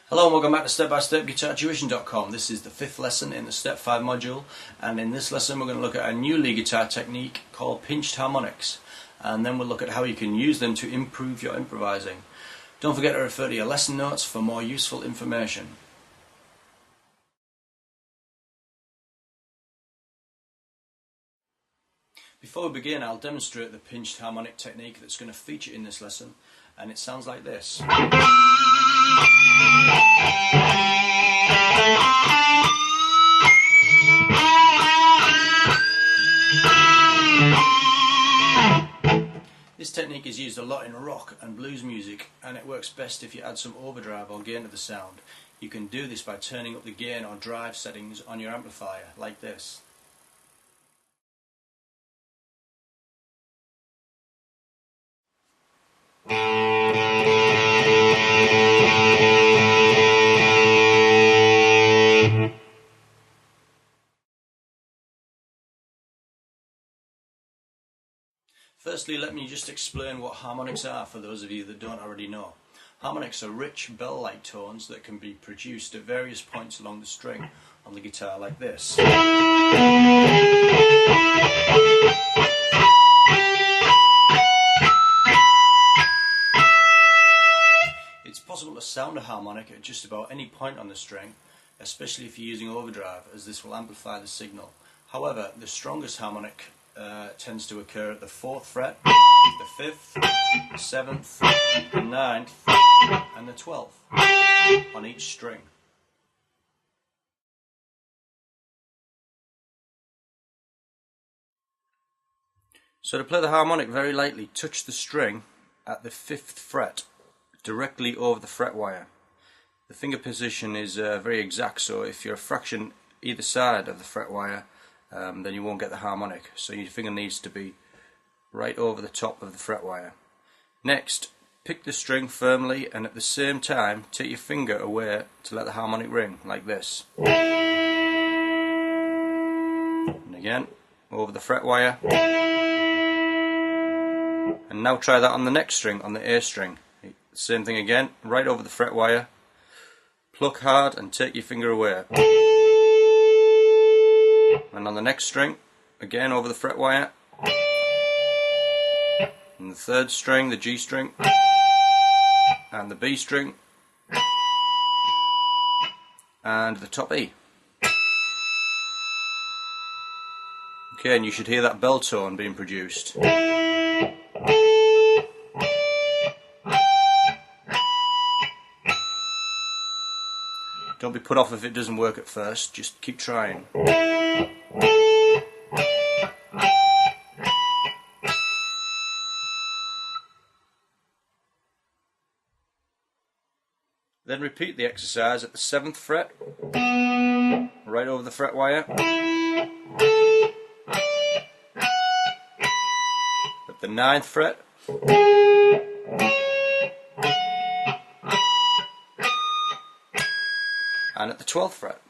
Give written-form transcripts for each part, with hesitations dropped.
Hello and welcome back to Step by Step Guitar Tuition.com. This is the 5th lesson in the Step 5 module, and in this lesson we're going to look at a new lead guitar technique called pinched harmonics, and then we'll look at how you can use them to improve your improvising. Don't forget to refer to your lesson notes for more useful information. Before we begin, I'll demonstrate the pinched harmonic technique that's going to feature in this lesson, and it sounds like this. This technique is used a lot in rock and blues music, and it works best if you add some overdrive or gain to the sound. You can do this by turning up the gain or drive settings on your amplifier, like this. Firstly, let me just explain what harmonics are for those of you that don't already know. Harmonics are rich bell-like tones that can be produced at various points along the string on the guitar, like this. It's possible to sound a harmonic at just about any point on the string, especially if you're using overdrive, as this will amplify the signal. However, the strongest harmonic tends to occur at the 4th fret, the 5th, the 7th, the 9th and the 12th on each string. So to play the harmonic very lightly, touch the string at the 5th fret directly over the fret wire. The finger position is very exact, so if you're a fraction either side of the fret wire, then you won't get the harmonic. So your finger needs to be right over the top of the fret wire. Next, pick the string firmly and at the same time take your finger away to let the harmonic ring, like this. And again, over the fret wire. And now try that on the next string, on the A string. Same thing again, right over the fret wire. Pluck hard and take your finger away. And on the next string, again over the fret wire. And the 3rd string, the G string, and the B string, and the top E. Okay, and you should hear that bell tone being produced. Don't be put off if it doesn't work at first, just keep trying. Then repeat the exercise at the 7th fret, right over the fret wire, at the 9th fret, and at the 12th fret.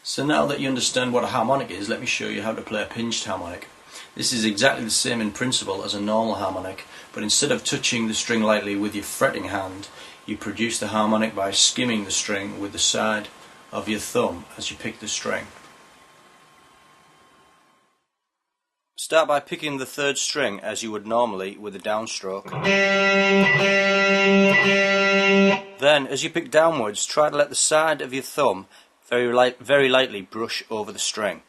So now that you understand what a harmonic is, let me show you how to play a pinched harmonic. This is exactly the same in principle as a normal harmonic, but instead of touching the string lightly with your fretting hand, you produce the harmonic by skimming the string with the side of your thumb as you pick the string. Start by picking the 3rd string as you would normally with a downstroke. Then, as you pick downwards, try to let the side of your thumb very lightly brush over the string.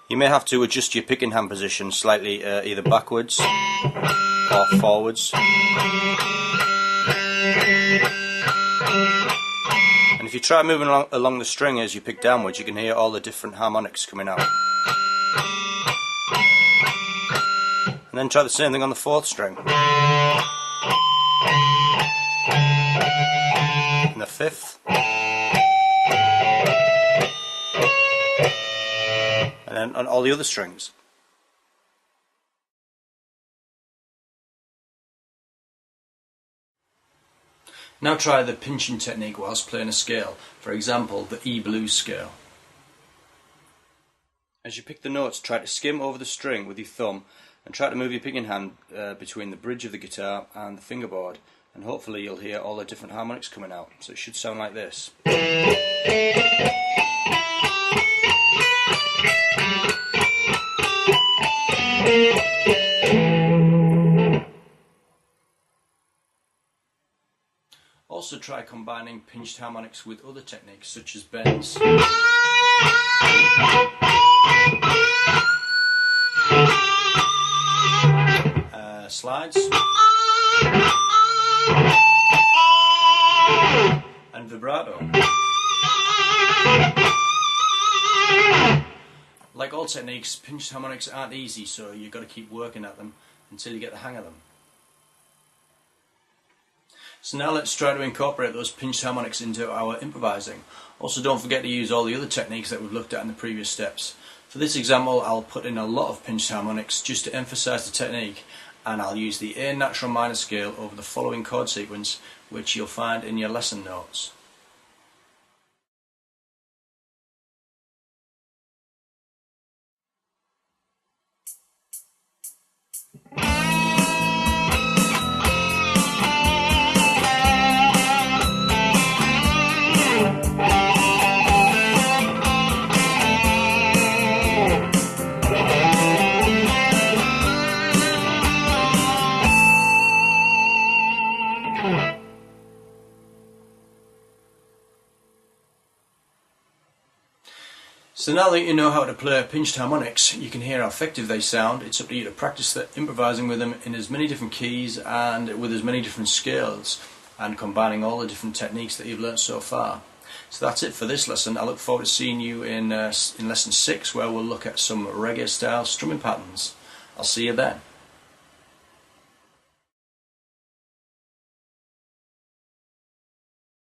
You may have to adjust your picking hand position slightly, either backwards or forwards. And if you try moving along the string as you pick downwards, you can hear all the different harmonics coming out. And then try the same thing on the 4th string. And the 5th. And then on all the other strings. Now try the pinching technique whilst playing a scale, for example the E blues scale. As you pick the notes, try to skim over the string with your thumb and try to move your picking hand between the bridge of the guitar and the fingerboard, and hopefully you'll hear all the different harmonics coming out. So it should sound like this. Also try combining pinched harmonics with other techniques such as bends, slides, and vibrato. Like all techniques, pinched harmonics aren't easy, so you've got to keep working at them until you get the hang of them. So now let's try to incorporate those pinched harmonics into our improvising. Also, don't forget to use all the other techniques that we've looked at in the previous steps. For this example, I'll put in a lot of pinched harmonics just to emphasize the technique, and I'll use the A natural minor scale over the following chord sequence, which you'll find in your lesson notes. So now that you know how to play pinched harmonics, you can hear how effective they sound. It's up to you to practice improvising with them in as many different keys and with as many different scales, and combining all the different techniques that you've learnt so far. So that's it for this lesson. I look forward to seeing you in lesson 6, where we'll look at some reggae style strumming patterns. I'll see you then.